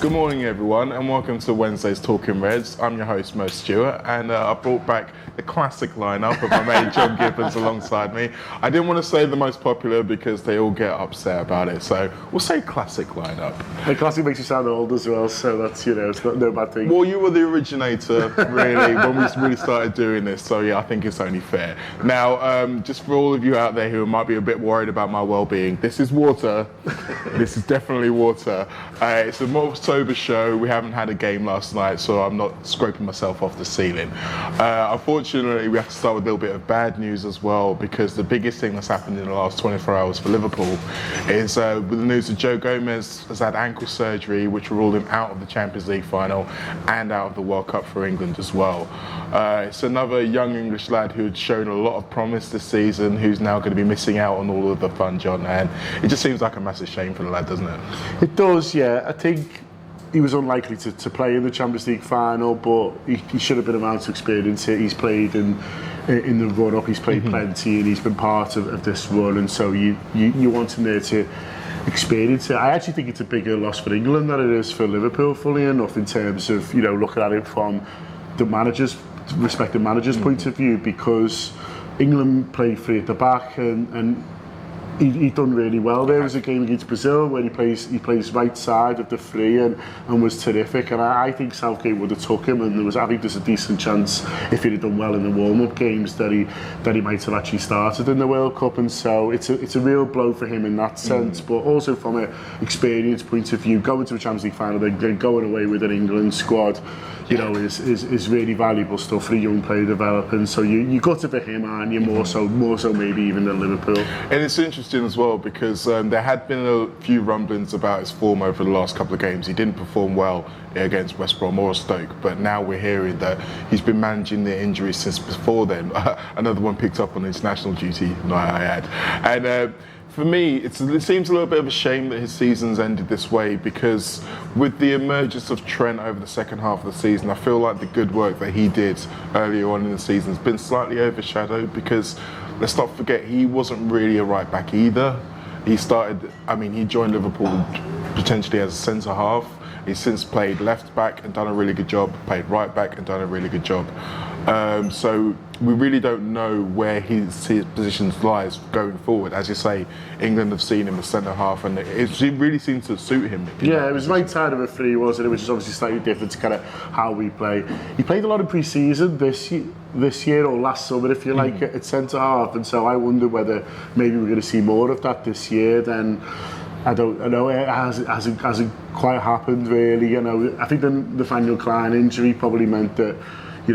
Good morning, everyone, and welcome to Wednesday's Talking Reds. I'm your host, Mo Stewart, and I brought back the classic lineup of my mate John Gibbons alongside me. I didn't want to say the most popular because they all get upset about it, so we'll say classic lineup. The classic makes you sound old as well, so that's, it's not no bad thing. Well, you were the originator, really, when we really started doing this, so yeah, I think it's only fair. Now, just for all of you out there who might be a bit worried about my well-being, this is water. This is definitely water. It's a more sober show. We haven't had a game last night, so I'm not scraping myself off the ceiling. Unfortunately, we have to start with a little bit of bad news as well, because the biggest thing that's happened in the last 24 hours for Liverpool is with the news that Joe Gomez has had ankle surgery, which will rule him out of the Champions League final and out of the World Cup for England as well. It's another young English lad who had shown a lot of promise this season, who's now going to be missing out on all of the fun, John, and it just seems like a massive shame for the lad, doesn't it? It does, yeah. I think he was unlikely to play in the Champions League final, but he should have been around to experience it. He's played in the run-up, he's played plenty, and he's been part of this run, and so you want him there to experience it. I actually think it's a bigger loss for England than it is for Liverpool, fully enough, in terms of, looking at it from the respective managers' point of view, because England played free at the back, and he done really well. There was a game against Brazil where he plays right side of the three and was terrific, and I think Southgate would have took him, and I think there's a decent chance if he'd have done well in the warm-up games that he might have actually started in the World Cup, and so it's a real blow for him in that sense, but also from an experience point of view, going to a Champions League final, then going away with an England squad, is really valuable stuff for a young player developing. So you got it for him, aren't you? More so maybe even than Liverpool. And it's interesting as well because there had been a few rumblings about his form over the last couple of games. He didn't perform well against West Brom or Stoke, but now we're hearing that he's been managing the injuries since before then. Another one picked up on international duty, might I add. And for me, it seems a little bit of a shame that his season's ended this way, because with the emergence of Trent over the second half of the season, I feel like the good work that he did earlier on in the season has been slightly overshadowed, because let's not forget, he wasn't really a right back either. He joined Liverpool potentially as a centre half. He's since played left back and done a really good job, played right back and done a really good job. So we really don't know where his position lies going forward. As you say, England have seen him as centre half, and it really seems to suit him. Yeah, it was right side of a three, wasn't it? Which is obviously slightly different to kind of how we play. He played a lot of pre-season this year or last summer, if you like, at centre half, and so I wonder whether maybe we're going to see more of that this year. Then I don't know. It hasn't quite happened really. I think the Nathaniel Klein injury probably meant that he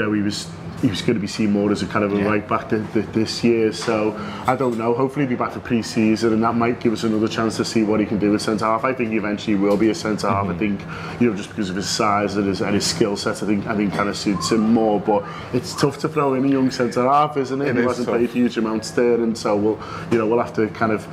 was going to be seen more as a kind of a right back this year. So I don't know. Hopefully he'll be back for pre-season, and that might give us another chance to see what he can do with centre half. I think he eventually will be a centre half. I think just because of his size and his skill set, I think kind of suits him more. But it's tough to throw in a young centre half, isn't it? He hasn't played huge amounts there, and so we'll have to kind of.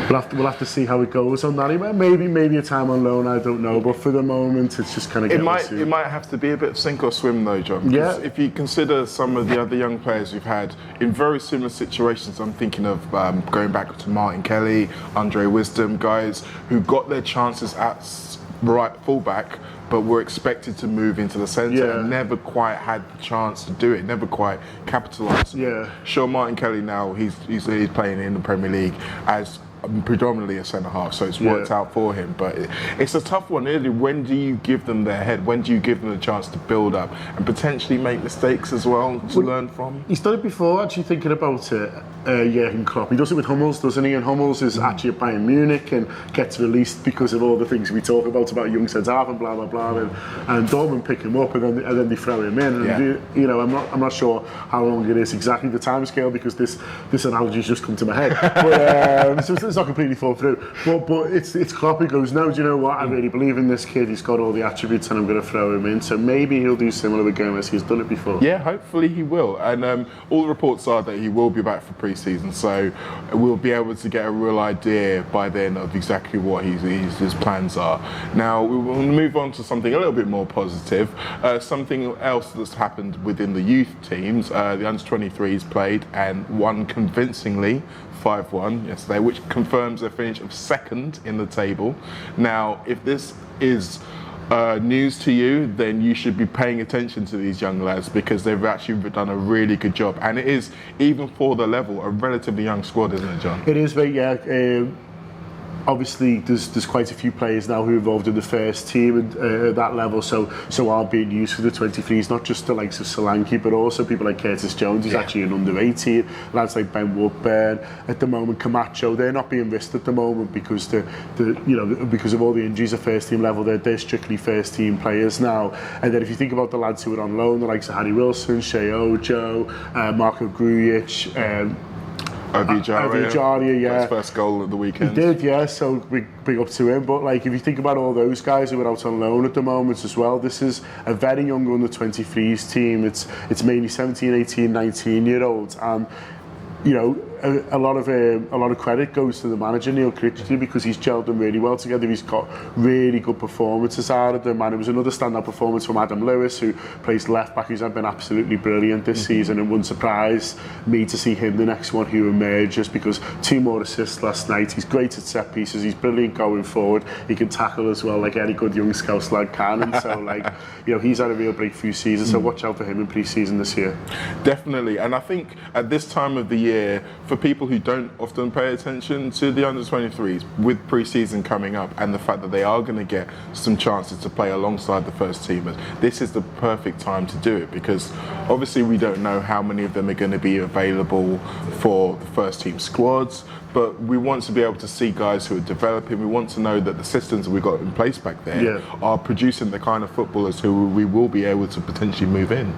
We'll have to see how it goes on that. Maybe a time on loan, I don't know. But for the moment, it's just kind of. It might have to be a bit of sink or swim, though, John. Yeah. If you consider some of the other young players we've had in very similar situations, I'm thinking of going back to Martin Kelly, Andre Wisdom, guys who got their chances at right fullback, but were expected to move into the centre and never quite had the chance to do it, never quite capitalised. Yeah. Sure, Martin Kelly now he's playing in the Premier League as predominantly a centre half, so it's worked out for him, but it's a tough one really. When do you give them their head? When do you give them a chance to build up and potentially make mistakes as well to learn from? He's done it before, actually, thinking about it. Jurgen Klopp, he does it with Hummels, doesn't he? And Hummels is actually at Bayern Munich and gets released because of all the things we talk about young centre half and blah blah blah, and Dortmund pick him up and then they throw him in, and I'm not sure how long it is exactly the time scale, because this analogy's just come to my head, but so it's not completely fall through, but it's Klopp who goes, no, do you know what, I really believe in this kid, he's got all the attributes and I'm going to throw him in. So maybe he'll do similar with Gomez. He's done it before. Yeah, hopefully he will, and all the reports are that he will be back for pre-season, so we'll be able to get a real idea by then of exactly what his plans are. Now we will move on to something a little bit more positive, something else that's happened within the youth teams. The under-23s played and won convincingly 5-1 yesterday, which confirms a finish of second in the table. Now, if this is news to you, then you should be paying attention to these young lads because they've actually done a really good job. And it is, even for the level, a relatively young squad, isn't it, John? It is, mate, yeah. Obviously, there's quite a few players now who are involved in the first team at that level, so are being used for the 23s, not just the likes of Solanke, but also people like Curtis Jones, who's actually an under-18, lads like Ben Woodburn, at the moment Camacho, they're not being risked at the moment because because of all the injuries at first team level, they're strictly first team players now. And then if you think about the lads who are on loan, the likes of Harry Wilson, Shea Ojo, Marco Grujic, Obijaria, yeah. His first goal at the weekend. He did, yeah, so big up to him. But like, if you think about all those guys who are out on loan at the moment as well, this is a very young under 23s team. It's mainly 17, 18, 19-year-olds, and you know, a lot of credit goes to the manager Neil Critchley because he's gelled them really well together. He's got really good performances out of them, and it was another standout performance from Adam Lewis, who plays left back, who's been absolutely brilliant this season, and wouldn't surprise me to see him the next one who emerges because 2 more assists last night. He's great at set pieces, he's brilliant going forward, he can tackle as well like any good young Scouse lad can, and so like, you know, he's had a real breakthrough season, so watch out for him in pre-season this year. Definitely, and I think at this time of the year, for people who don't often pay attention to the under-23s, with pre-season coming up and the fact that they are going to get some chances to play alongside the first teamers, this is the perfect time to do it because obviously we don't know how many of them are going to be available for the first team squads, but we want to be able to see guys who are developing. We want to know that the systems that we've got in place back there are producing the kind of footballers who we will be able to potentially move in.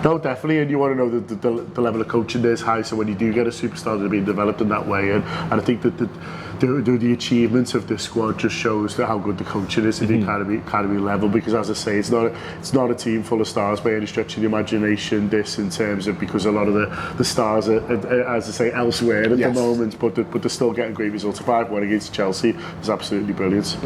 No, definitely, and you want to know that the level of coaching is high, so when you do get a superstar, they're being developed in that way, and I think that the achievements of this squad just shows that how good the coaching is at the academy level, because as I say, it's not a team full of stars by any stretch of the imagination, this in terms of, because a lot of the stars are as I say, elsewhere at the moment, but they're still getting great results. 5-1 against Chelsea is absolutely brilliant.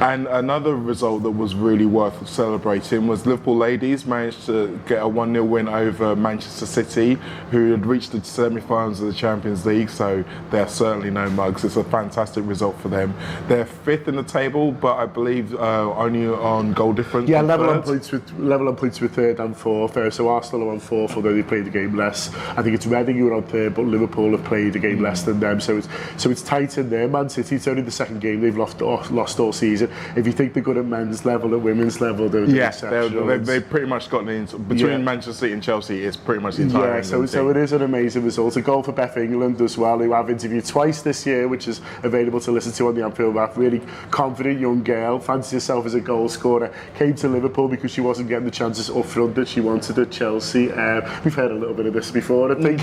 And another result that was really worth celebrating was Liverpool ladies managed to get a 1-0 win over Manchester City, who had reached the semi-finals of the Champions League, so they're certainly no mugs. It's a fantastic result for them. They're 5th in the table, but I believe only on goal difference. Yeah, level on points with 3rd and 4th. So Arsenal are on 4th, although they played the game less. I think it's Reading who are on 3rd, but Liverpool have played a game less than them. So it's tight in there. Man City, it's only the 2nd game they've lost all season. If you think they're good at men's level, at women's level, they're exceptional. They've pretty much gotten into between Manchester City and Chelsea. It's pretty much the entire England so it is an amazing result. A goal for Beth England as well, who I've interviewed twice this year, which is available to listen to on the Anfield app. Really confident young girl, fancies herself as a goal scorer, came to Liverpool because she wasn't getting the chances up front that she wanted at Chelsea. We've heard a little bit of this before, I think.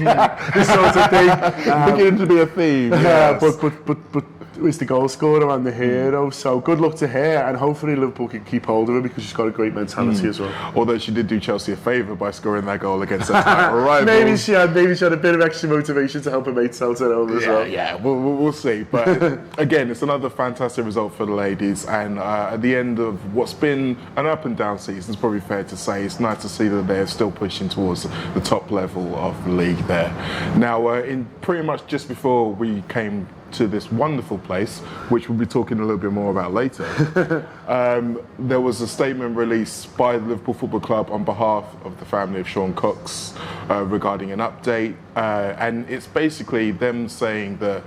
This sort of thing. Beginning to be a theme. But is the goal scorer and the hero, so good luck to her, and hopefully Liverpool can keep hold of her because she's got a great mentality as well. Although she did do Chelsea a favour by scoring that goal against their rivals. maybe she had a bit of extra motivation to help her mates out at home as well. Yeah, we'll see. But again, it's another fantastic result for the ladies, and at the end of what's been an up and down season, it's probably fair to say it's nice to see that they're still pushing towards the top level of the league there. Now, in pretty much just before we came to this wonderful place, which we'll be talking a little bit more about later, there was a statement released by the Liverpool Football Club on behalf of the family of Sean Cox regarding an update, and it's basically them saying that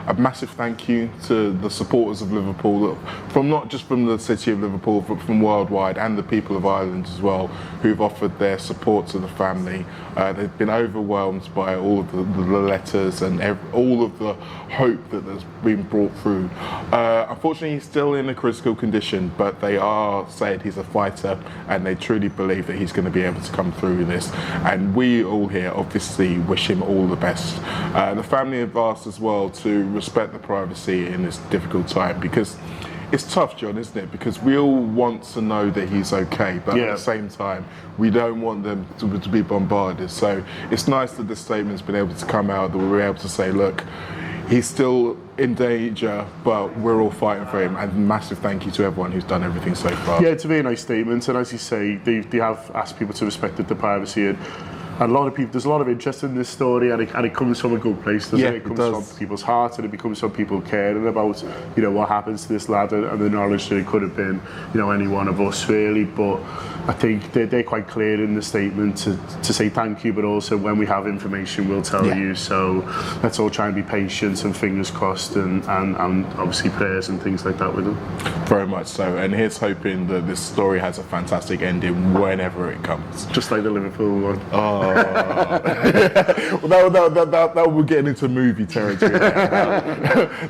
a massive thank you to the supporters of Liverpool, from not just from the city of Liverpool, but from worldwide, and the people of Ireland as well, who've offered their support to the family. They've been overwhelmed by all of the letters and all of the hope that has been brought through. Unfortunately, he's still in a critical condition, but they are saying he's a fighter, and they truly believe that he's going to be able to come through with this. And we all here obviously wish him all the best. The family have asked as well to respect the privacy in this difficult time, because it's tough, John, isn't it? Because we all want to know that he's okay, but at the same time, we don't want them to be bombarded. So it's nice that this statement's been able to come out, that we're able to say, look, he's still in danger, but we're all fighting for him, and massive thank you to everyone who's done everything so far. Yeah, it's a very nice statement, and as you say, they have asked people to respect the privacy, and a lot of people, there's a lot of interest in this story, and it comes from a good place, doesn't it? It comes from people's hearts, and it becomes from people caring about, what happens to this lad, and the knowledge that it could have been, any one of us really. But I think they're quite clear in the statement to say thank you, but also when we have information, we'll tell you. So let's all try and be patient and fingers crossed, and obviously prayers and things like that with them. Very much so, and here's hoping that this story has a fantastic ending whenever it comes. Just like the Liverpool one. Oh. Well, that we're getting into movie territory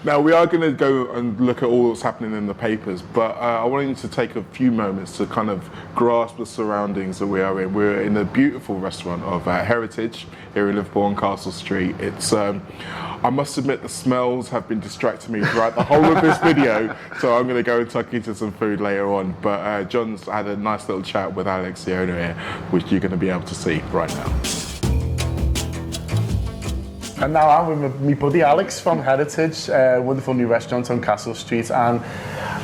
now. We are going to go and look at all that's happening in the papers, but I want you to take a few moments to kind of grasp the surroundings that we are in. We're in a beautiful restaurant of Heritage here in Liverpool on Castle Street. It's I must admit the smells have been distracting me throughout the whole of this video, so I'm going to go and tuck into some food later on. But John's had a nice little chat with Alex, the owner here, which you're going to be able to see right now. And now I'm with my buddy Alex from Heritage, wonderful new restaurant on Castle Street, and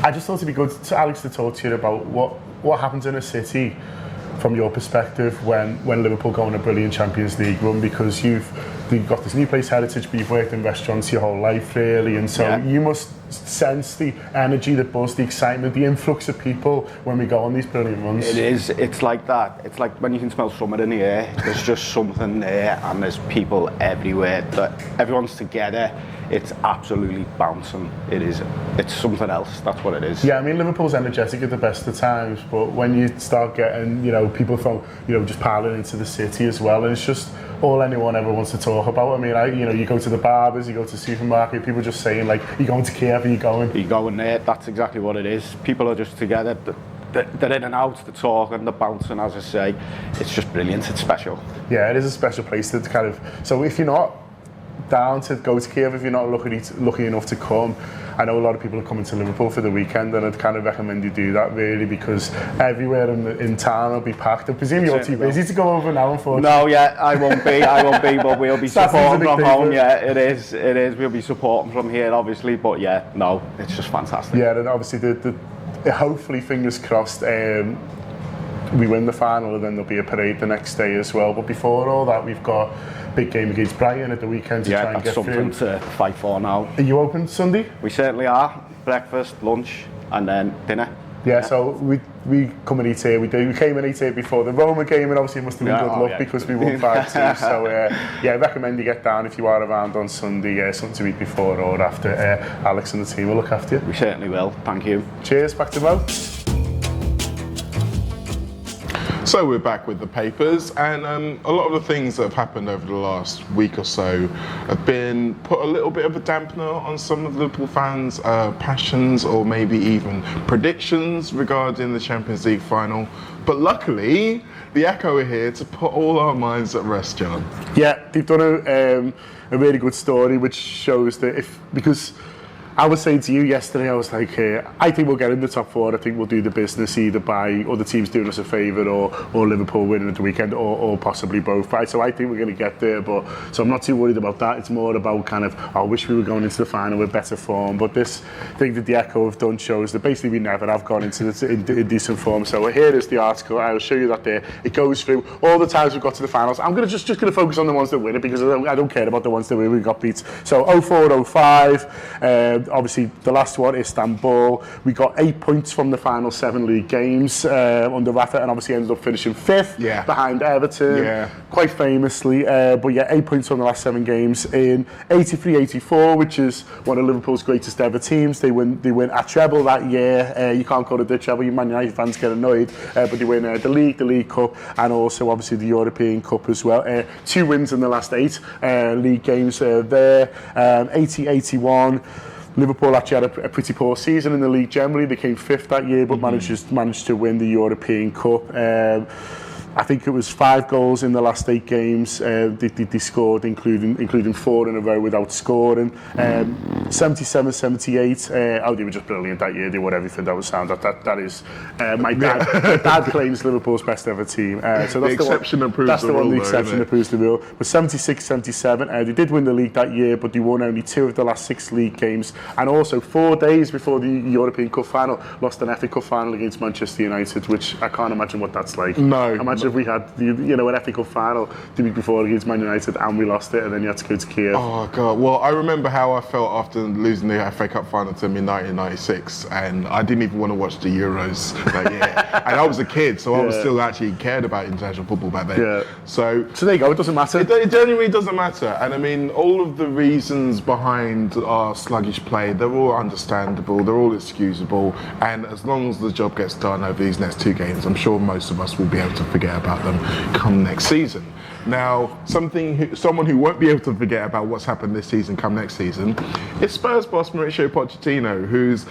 I just thought it'd be good to Alex to talk to you about what happens in a city from your perspective when Liverpool go on a brilliant Champions League run, because you've got this new place, Heritage, but you've worked in restaurants your whole life really, and so you must sense the energy, the buzz, the excitement, the influx of people when we go on these brilliant runs. It is, it's like that. It's like when you can smell summer in the air, there's just something there, and there's people everywhere, that everyone's together. It's absolutely bouncing. It's something else, that's what it is. Yeah, I mean, Liverpool's energetic at the best of times, but when you start getting, people from, just piling into the city as well, and it's just all anyone ever wants to talk about. I mean, you go to the barbers, you go to the supermarket, people just saying, like, you're going to Kiev, are you going? You're going there, that's exactly what it is. People are just together, they're in and out, they're talking, they're bouncing, as I say. It's just brilliant, it's special. Yeah, it is a special place to kind of, so if you're not down to go to Kiev, if you're not lucky enough to come, I know a lot of people are coming to Liverpool for the weekend, and I'd kind of recommend you do that really, because everywhere in town will be packed. I presume you're too busy to go over now, unfortunately. No, I won't be, but we'll be supporting from home. Yeah, it is. We'll be supporting from here, obviously, but yeah, no, it's just fantastic. Yeah, and obviously hopefully, fingers crossed, we win the final, and then there'll be a parade the next day as well. But before all that, we've got a big game against Brighton at the weekend to try and get through. Yeah, that's something to fight for now. Are you open Sunday? We certainly are. Breakfast, lunch, and then dinner. Yeah, so we come and eat here. We came and ate here before the Roma game, and obviously it must have been good luck because we won 5-2. So I recommend you get down if you are around on Sunday. Something to eat before or after. Alex and the team will look after you. We certainly will. Thank you. Cheers. Back to Mo. So we're back with the papers, and a lot of the things that have happened over the last week or so have been put a little bit of a dampener on some of the Liverpool fans' passions, or maybe even predictions regarding the Champions League final. But luckily, the Echo are here to put all our minds at rest, John. Yeah, they've done a really good story, which shows that because I was saying to you yesterday, I was like, I think we'll get in the top four. I think we'll do the business either by other teams doing us a favour or Liverpool winning at the weekend, or possibly both. Right? So I think we're going to get there. So I'm not too worried about that. It's more about kind of, I wish we were going into the final with better form. But this thing that the Echo have done shows that basically we never have gone into in decent form. So here is the article. I'll show you that there. It goes through all the times we've got to the finals. I'm going to just going to focus on the ones that win it, because I don't care about the ones that we got beat. So 04-05. Obviously, the last one, Istanbul. We got 8 points from the final 7 league games under Rafa, and obviously ended up finishing 5th behind Everton, quite famously. But yeah, 8 points from the last 7 games. In 83-84, which is one of Liverpool's greatest ever teams, they win a treble that year. You can't call it the treble, you Man United fans get annoyed, but they win the League Cup, and also obviously the European Cup as well. 2 wins in the last 8 league games there. 80-81. Liverpool actually had a pretty poor season in the league generally. They came 5th that year, but managed to win the European Cup. I think it was 5 goals in the last 8 games they scored, including 4 in a row without scoring. 77-78. They were just brilliant that year. They won everything that was sound. That is my dad claims Liverpool's best ever team. So that's the exception that proves the rule. The exception that proves the rule. But 76-77. They did win the league that year, but they won only 2 of the last 6 league games, and also 4 days before the European Cup final, lost an FA Cup final against Manchester United, which I can't imagine what that's like. No, imagine if we had, an FA Cup final the week before against Man United and we lost it, and then you had to go to Kiev. Oh God! Well, I remember how I felt after losing the FA Cup final to me in 1996, and I didn't even want to watch the Euros that year. And I was a kid, so I was still actually cared about international football back then. Yeah. So there you go. It doesn't matter. It genuinely doesn't matter. And I mean, all of the reasons behind our sluggish play, they're all understandable. They're all excusable. And as long as the job gets done over these next 2 games, I'm sure most of us will be able to forget about them come next season. Now, someone who won't be able to forget about what's happened this season come next season is Spurs boss Mauricio Pochettino, who's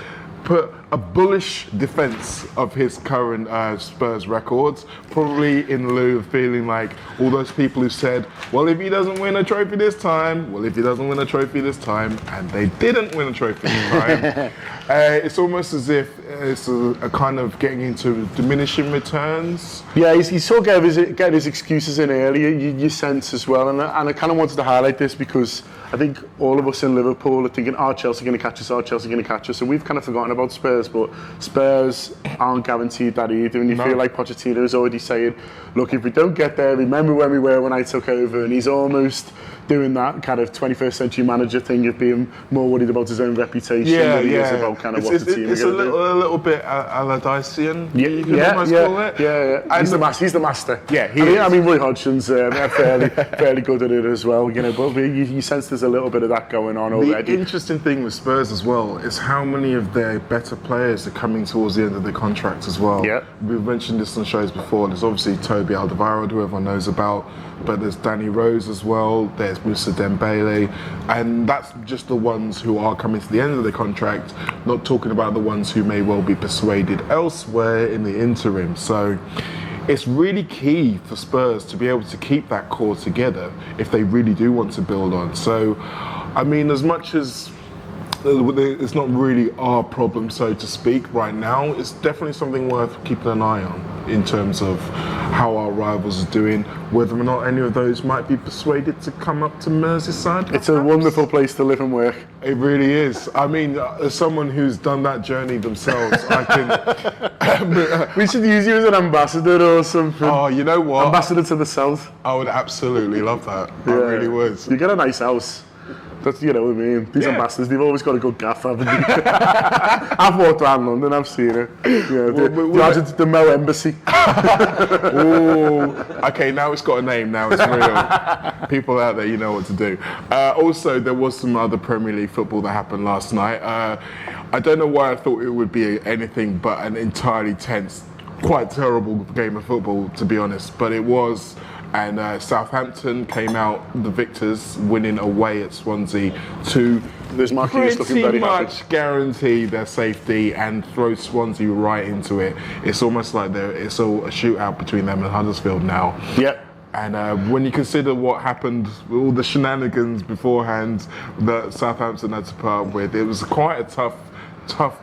put a bullish defence of his current Spurs records, probably in lieu of feeling like all those people who said, well, if he doesn't win a trophy this time, and they didn't win a trophy this time. It's almost as if it's a kind of getting into diminishing returns. Yeah, he's sort of getting his excuses in earlier, you sense as well, and I kind of wanted to highlight this because I think all of us in Liverpool are thinking, Chelsea going to catch us, and we've kind of forgotten about Spurs, but Spurs aren't guaranteed that either, and you feel like Pochettino is already saying, look, if we don't get there, remember when we were when I took over, and he's almost doing that kind of 21st century manager thing of being more worried about his own reputation than he is about kind of what the team is going to do. It's a little bit Allardycean, you could almost call it. Yeah. He's the master. Yeah, he is. I mean, Roy Hodgson's fairly good at it as well, but you sense there's a little bit of that going on already. The interesting thing with Spurs as well is how many of their better players are coming towards the end of their contracts as well. Yeah. We've mentioned this on shows before. There's obviously Toby Alderweireld, who everyone knows about, but there's Danny Rose as well. There's Moussa Dembele, and that's just the ones who are coming to the end of their contract. Not talking about the ones who may well be persuaded elsewhere in the interim. So it's really key for Spurs to be able to keep that core together if they really do want to build on. So, I mean, as much as it's not really our problem, so to speak, right now, it's definitely something worth keeping an eye on in terms of how our rivals are doing, whether or not any of those might be persuaded to come up to Merseyside. It's a wonderful place to live and work. It really is. I mean, as someone who's done that journey themselves, I can... We should use you as an ambassador or something. Oh, you know what? Ambassador to the south. I would absolutely love that. I really would. You get a nice house. That's, you know what I mean. These ambassadors, they've always got a good gaff, haven't they? I've walked around London, I've seen it. The Mo Embassy. Ooh, okay, now it's got a name, now it's real. People out there, you know what to do. Also, there was some other Premier League football that happened last night. I don't know why I thought it would be anything but an entirely tense, quite terrible game of football, to be honest, but it was. And Southampton came out the victors, winning away at Swansea to pretty much guarantee their safety and throw Swansea right into it. It's almost like it's all a shootout between them and Huddersfield now. Yep. And when you consider what happened, all the shenanigans beforehand that Southampton had to put up with, it was quite a tough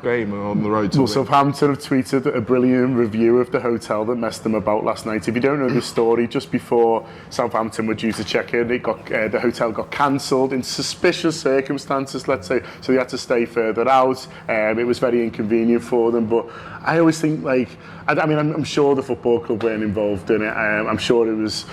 game on the road to win. Southampton have tweeted a brilliant review of the hotel that messed them about last night. If you don't know the story, just before Southampton were due to check in, the hotel got cancelled in suspicious circumstances, let's say, so they had to stay further out. It was very inconvenient for them, but I always think, I'm sure the football club weren't involved in it. I'm sure it was,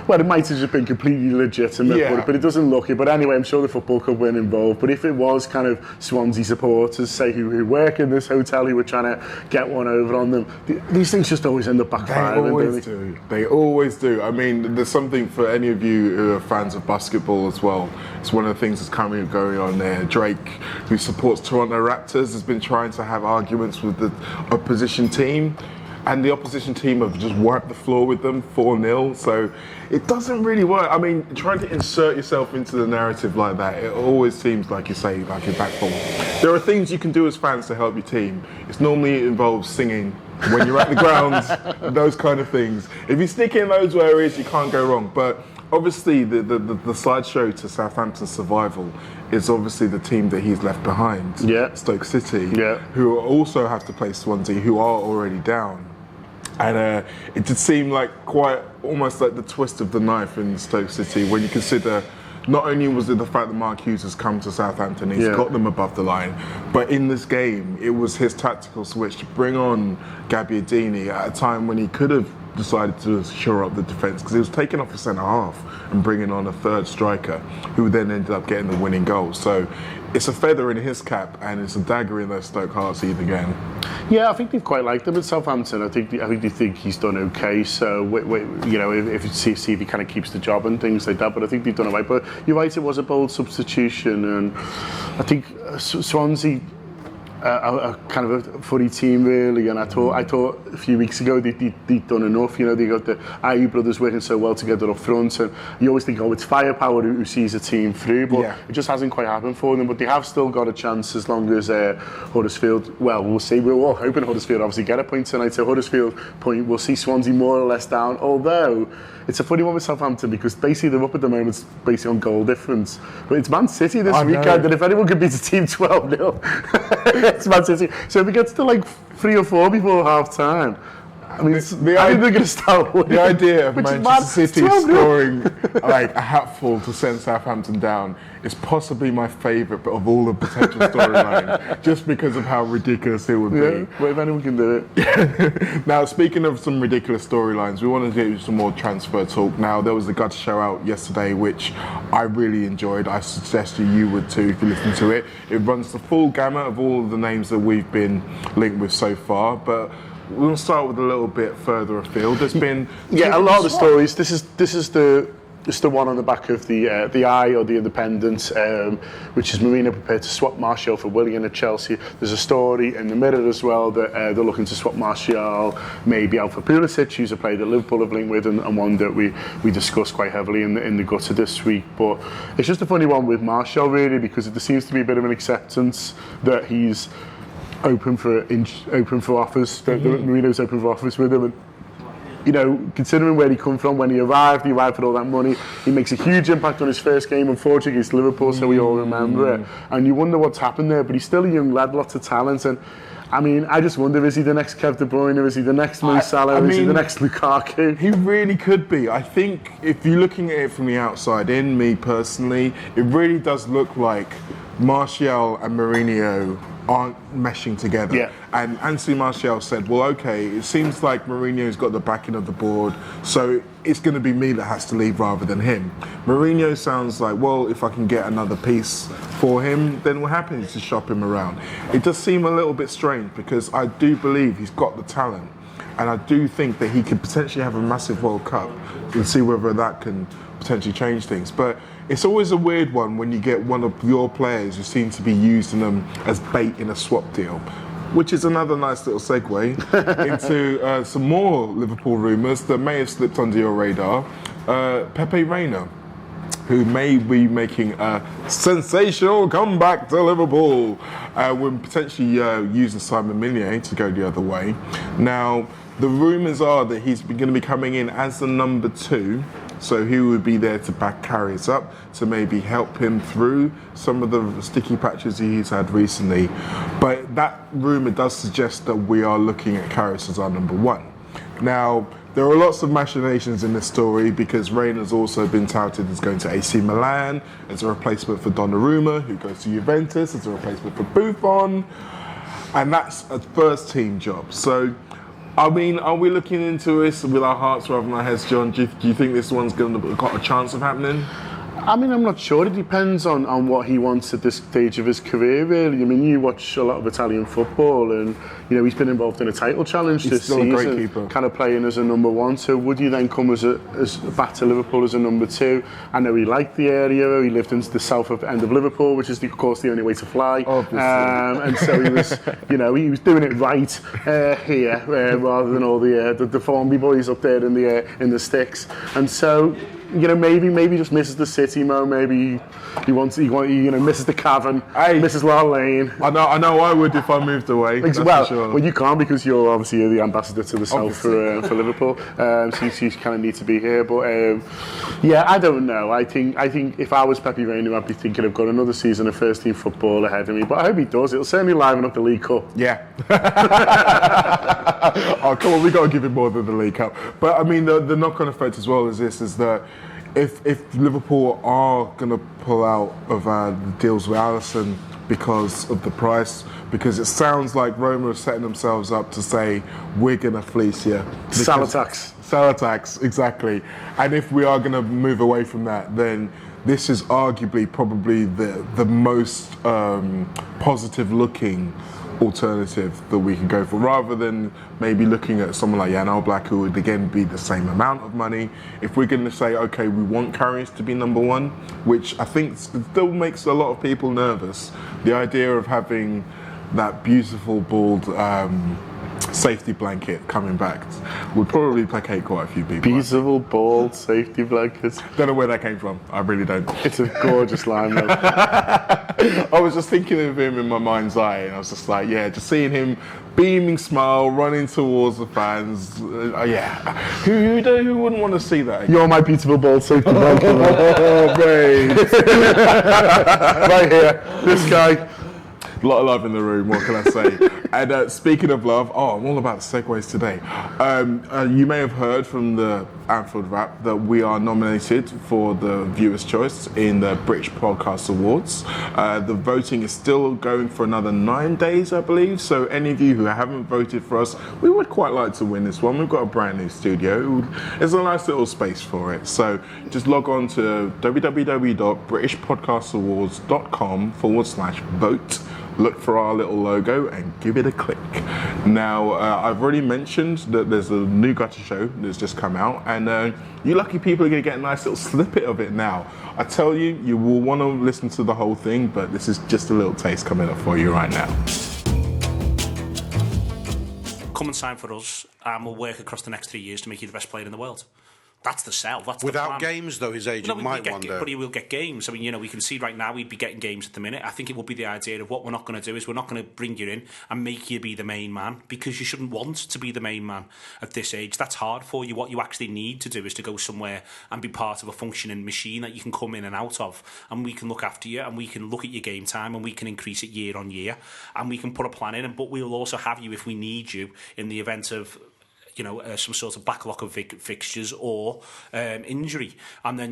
it might have just been completely legitimate, but it doesn't look it. But anyway, I'm sure the football club weren't involved. But if it was kind of Swansea supporters, say, who work in this hotel, who were trying to get one over on them, these things just always end up backfiring. They always do. I mean, there's something for any of you who are fans of basketball as well. It's one of the things that's going on there. Drake, who supports Toronto Raptors, has been trying to have arguments with the opposition team. And the opposition team have just wiped the floor with them 4-0. So it doesn't really work. I mean, trying to insert yourself into the narrative like that, it always seems, like you say, like a backfall. There are things you can do as fans to help your team. It's normally involves singing when you're at the ground, those kind of things. If you stick in those areas, you can't go wrong. But obviously, the slideshow to Southampton's survival is obviously the team that he's left behind, Stoke City, who also have to play Swansea, who are already down. And it did seem like quite almost like the twist of the knife in Stoke City when you consider not only was it the fact that Mark Hughes has come to Southampton, he's got them above the line, but in this game, it was his tactical switch to bring on Gabbiadini at a time when he could have decided to shore up the defence because he was taking off a centre half and bringing on a third striker who then ended up getting the winning goal. So it's a feather in his cap and it's a dagger in their Stoke hearts either game. Yeah, I think they've quite liked him at Southampton. I think they think he's done okay. So if you see if he kind of keeps the job and things like that. But I think they've done all right. But you're right, it was a bold substitution, and I think Swansea a kind of a funny team really, and I thought a few weeks ago they'd done enough. You know, they got the Ayew brothers working so well together up front, and you always think, oh, it's firepower who sees a team through, but it just hasn't quite happened for them. But they have still got a chance as long as Huddersfield, well, we'll see. We're all hoping Huddersfield obviously get a point tonight, so Huddersfield point, we'll see Swansea more or less down, although it's a funny one with Southampton because basically they're up at the moment basically on goal difference. But it's Man City this weekend, and if anyone could beat a team 12-0, it's Man City. So if it gets to like 3 or 4 before half time, I mean, I think they're going to start winning. The idea of Manchester City scoring like a hatful to send Southampton down is possibly my favourite of all the potential storylines, just because of how ridiculous it would be. But if anyone can do it. Now, speaking of some ridiculous storylines, we want to do some more transfer talk. Now, there was the Guts show out yesterday, which I really enjoyed. I suggest you would too if you listen to it. It runs the full gamut of all of the names that we've been linked with so far, but we'll start with a little bit further afield. There's been a lot of the stories. This is the one on the back of the Eye or the Independent, which is Marina prepared to swap Martial for Willian at Chelsea. There's a story in the Mirror as well that they're looking to swap Martial maybe out for Pulisic, who's a player that Liverpool have linked with, and one that we discussed quite heavily in the gutter this week. But it's just a funny one with Martial really, because there seems to be a bit of an acceptance that he's open for offers. Marino's open for offers with him, and you know, considering where he come from, when he arrived with all that money. He makes a huge impact on his first game, unfortunately, against Liverpool, so we all remember it. And you wonder what's happened there, but he's still a young lad, lots of talent. And I mean, I just wonder, is he the next Kev De Bruyne? Is he the next Mo Salah? Is he the next Lukaku? He really could be. I think if you're looking at it from the outside in, me personally, it really does look like Martial and Mourinho aren't meshing together. Yeah. And Anthony Martial said, well, okay, it seems like Mourinho's got the backing of the board, so it's going to be me that has to leave rather than him. Mourinho sounds like, well, if I can get another piece for him, then we're happy to shop him around. It does seem a little bit strange because I do believe he's got the talent, and I do think that he could potentially have a massive World Cup and see whether that can potentially change things. But it's always a weird one when you get one of your players who seem to be using them as bait in a swap deal, which is another nice little segue into some more Liverpool rumours that may have slipped under your radar. Pepe Reina, who may be making a sensational comeback to Liverpool when potentially using Simon Mignolet to go the other way. Now, the rumours are that he's going to be coming in as the number 2, so he would be there to back Karius up, to maybe help him through some of the sticky patches he's had recently. But that rumour does suggest that we are looking at Karius as our number 1. Now, there are lots of machinations in this story because Reina's also been touted as going to AC Milan as a replacement for Donnarumma, who goes to Juventus as a replacement for Buffon, and that's a first team job. So, I mean, are we looking into this with our hearts rather than our heads, John? Do you think this one's got a chance of happening? I mean, I'm not sure. It depends on what he wants at this stage of his career, really. I mean, you watch a lot of Italian football, and you know he's been involved in a title challenge this season. He's still a great keeper, kind of playing as a number 1. So would you then come as back to Liverpool as a number 2? I know he liked the area. He lived in the south end of Liverpool, which is of course the only way to fly. And so he was, you know, he was doing it right here rather than all the Formby boys up there in the sticks. And so, you know, maybe just misses the city, Mo. Maybe he misses the cavern, misses Lyle Lane. I know I would if I moved away. Well, you can't because you're obviously the ambassador to the south for Liverpool. So you kind of need to be here. But yeah, I don't know. I think if I was Pepe Reina, I'd be thinking I've got another season of first team football ahead of me. But I hope he does. It'll certainly liven up the League Cup. Yeah. Oh, come on, we got to give him more than the League Cup. But I mean, the knock-on effect as well is that if Liverpool are going to pull out of the deals with Alisson because of the price, because it sounds like Roma are setting themselves up to say, we're going to fleece you. Salad tax. Salad tax, exactly. And if we are going to move away from that, then this is arguably probably the most positive looking alternative that we can go for, rather than maybe looking at someone like Jan Oblak, who would again be the same amount of money. If we're going to say, okay, we want Karius to be number one, which I think still makes a lot of people nervous, the idea of having that beautiful bald safety blanket coming back would probably placate quite a few people. Beautiful bald safety blankets. Don't know where that came from. I really don't. It's a gorgeous line, though. I was just thinking of him in my mind's eye, and I was just like, yeah, just seeing him beaming smile, running towards the fans. Yeah, who wouldn't want to see that again? You're my beautiful bald safety blanket. Oh, mate. Right here, this guy. A lot of love in the room, what can I say? And speaking of love, I'm all about segues today. You may have heard from the Anfield Wrap that we are nominated for the Viewer's Choice in the British Podcast Awards. The voting is still going for another 9 days, I believe. So any of you who haven't voted for us, we would quite like to win this one. We've got a brand new studio. There's a nice little space for it. So just log on to www.britishpodcastawards.com/vote. Look for our little logo and give it a click. Now, I've already mentioned that there's a new Gutter show that's just come out, and you lucky people are going to get a nice little snippet of it now. I tell you, you will want to listen to the whole thing, but this is just a little taste coming up for you right now. Come and sign for us, and we'll work across the next 3 years to make you the best player in the world. That's the sell. That's without the plan. games, though, his agent might wonder. But he will get games. I mean, we can see right now we'd be getting games at the minute. I think it would be the idea of what we're not going to do is we're not going to bring you in and make you be the main man, because you shouldn't want to be the main man at this age. That's hard for you. What you actually need to do is to go somewhere and be part of a functioning machine that you can come in and out of, and we can look after you, and we can look at your game time, and we can increase it year on year, and we can put a plan in. But we'll also have you if we need you in the event of some sort of backlog of fixtures or injury, and then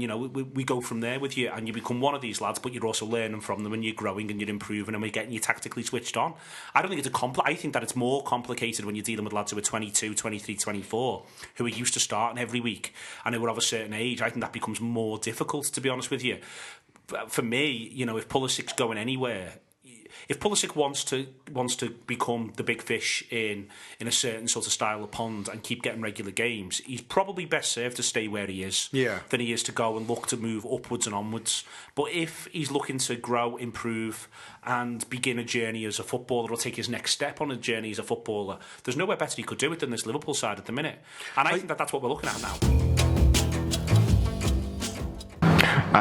we go from there with you, and you become one of these lads, but you're also learning from them, and you're growing and you're improving, and we're getting you tactically switched on. I don't think it's I think that it's more complicated when you're dealing with lads who are 22, 23, 24, who are used to starting every week and who are of a certain age. I think that becomes more difficult, to be honest with you. For me, if Pulisic's going anywhere, if Pulisic wants to become the big fish in a certain sort of style of pond and keep getting regular games, he's probably best served to stay where he is than he is to go and look to move upwards and onwards. But if he's looking to grow, improve, and begin a journey as a footballer, or take his next step on a journey as a footballer, there's nowhere better he could do it than this Liverpool side at the minute. And I think that's what we're looking at now.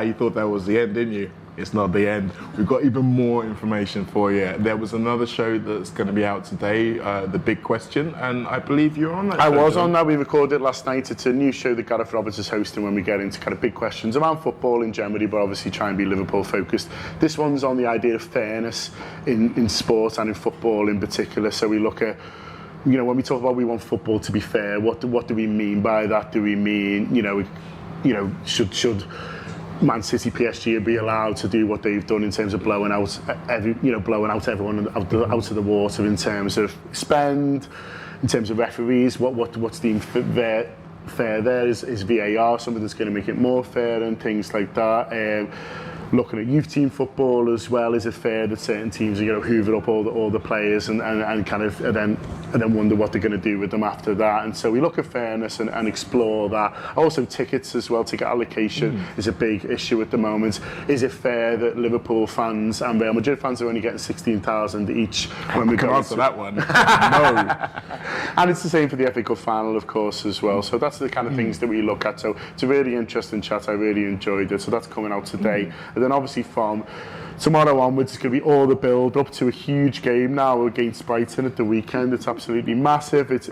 You thought that was the end, didn't you? It's not the end. We've got even more information for you. There was another show that's going to be out today, The Big Question, and I believe you're on that show. I was on that. We recorded it last night. It's a new show that Gareth Roberts is hosting when we get into kind of big questions around football in general, but obviously try and be Liverpool focused. This one's on the idea of fairness in sport and in football in particular. So we look at, when we talk about we want football to be fair, what do we mean by that? Do we mean, should Man City, PSG be allowed to do what they've done in terms of blowing out everyone out of the water in terms of spend, in terms of referees? What's deemed fair there is VAR, something that's going to make it more fair and things like that. Looking at youth team football as well, is it fair that certain teams are going to hoover up all the players and then wonder what they're going to do with them after that? And so we look at fairness and explore that. Also tickets as well, ticket allocation is a big issue at the moment. Is it fair that Liverpool fans and Real Madrid fans are only getting 16,000 each when we can go answer that one? No. And it's the same for the FA Cup final, of course, as well. So that's the kind of things that we look at. So it's a really interesting chat. I really enjoyed it. So that's coming out today. And then obviously from tomorrow onwards, it's going to be all the build up to a huge game now against Brighton at the weekend. It's absolutely massive. It's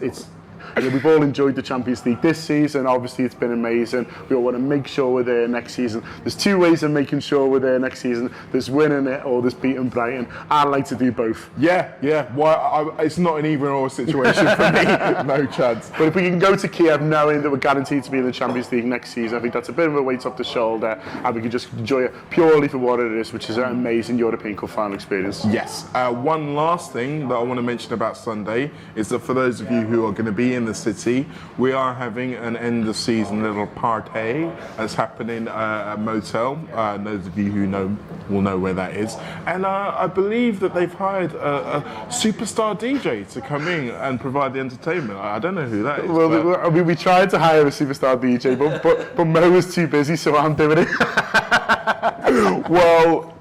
We've all enjoyed the Champions League this season. Obviously, it's been amazing. We all want to make sure we're there next season. There's two ways of making sure we're there next season. There's winning it or there's beating Brighton. I'd like to do both. Yeah. It's not an either or situation for me. No chance. But if we can go to Kiev knowing that we're guaranteed to be in the Champions League next season, I think that's a bit of a weight off the shoulder, and we can just enjoy it purely for what it is, which is an amazing European Cup final experience. Yes. One last thing that I want to mention about Sunday is that for those of you who are going to be in the city, we are having an end of season little party that's happening at a motel. Those of you who know will know where that is. And I believe that they've hired a superstar DJ to come in and provide the entertainment. I don't know who that is. Well, I mean, we tried to hire a superstar DJ, but Mo was too busy, so I'm doing it. Well,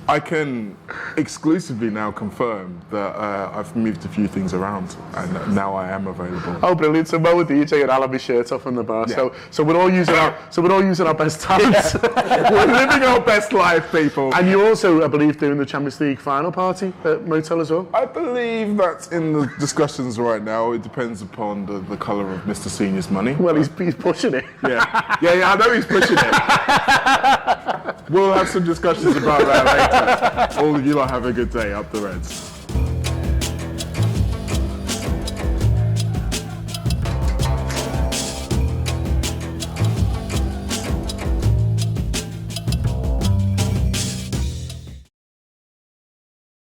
I can exclusively now confirm that I've moved a few things around and now I am available. Oh, brilliant! So Mo, a DJ, and I'll have my shirt off in the bar. Yeah. So we're all using our best talents. We're living our best life, people. And you also, I believe, doing the Champions League final party at Motel as well. I believe that's in the discussions right now. It depends upon the colour of Mr. Senior's money. Well, he's pushing it. Yeah, I know he's pushing it. We'll have some discussions about that later. All of you lot have a good day. Up the Reds.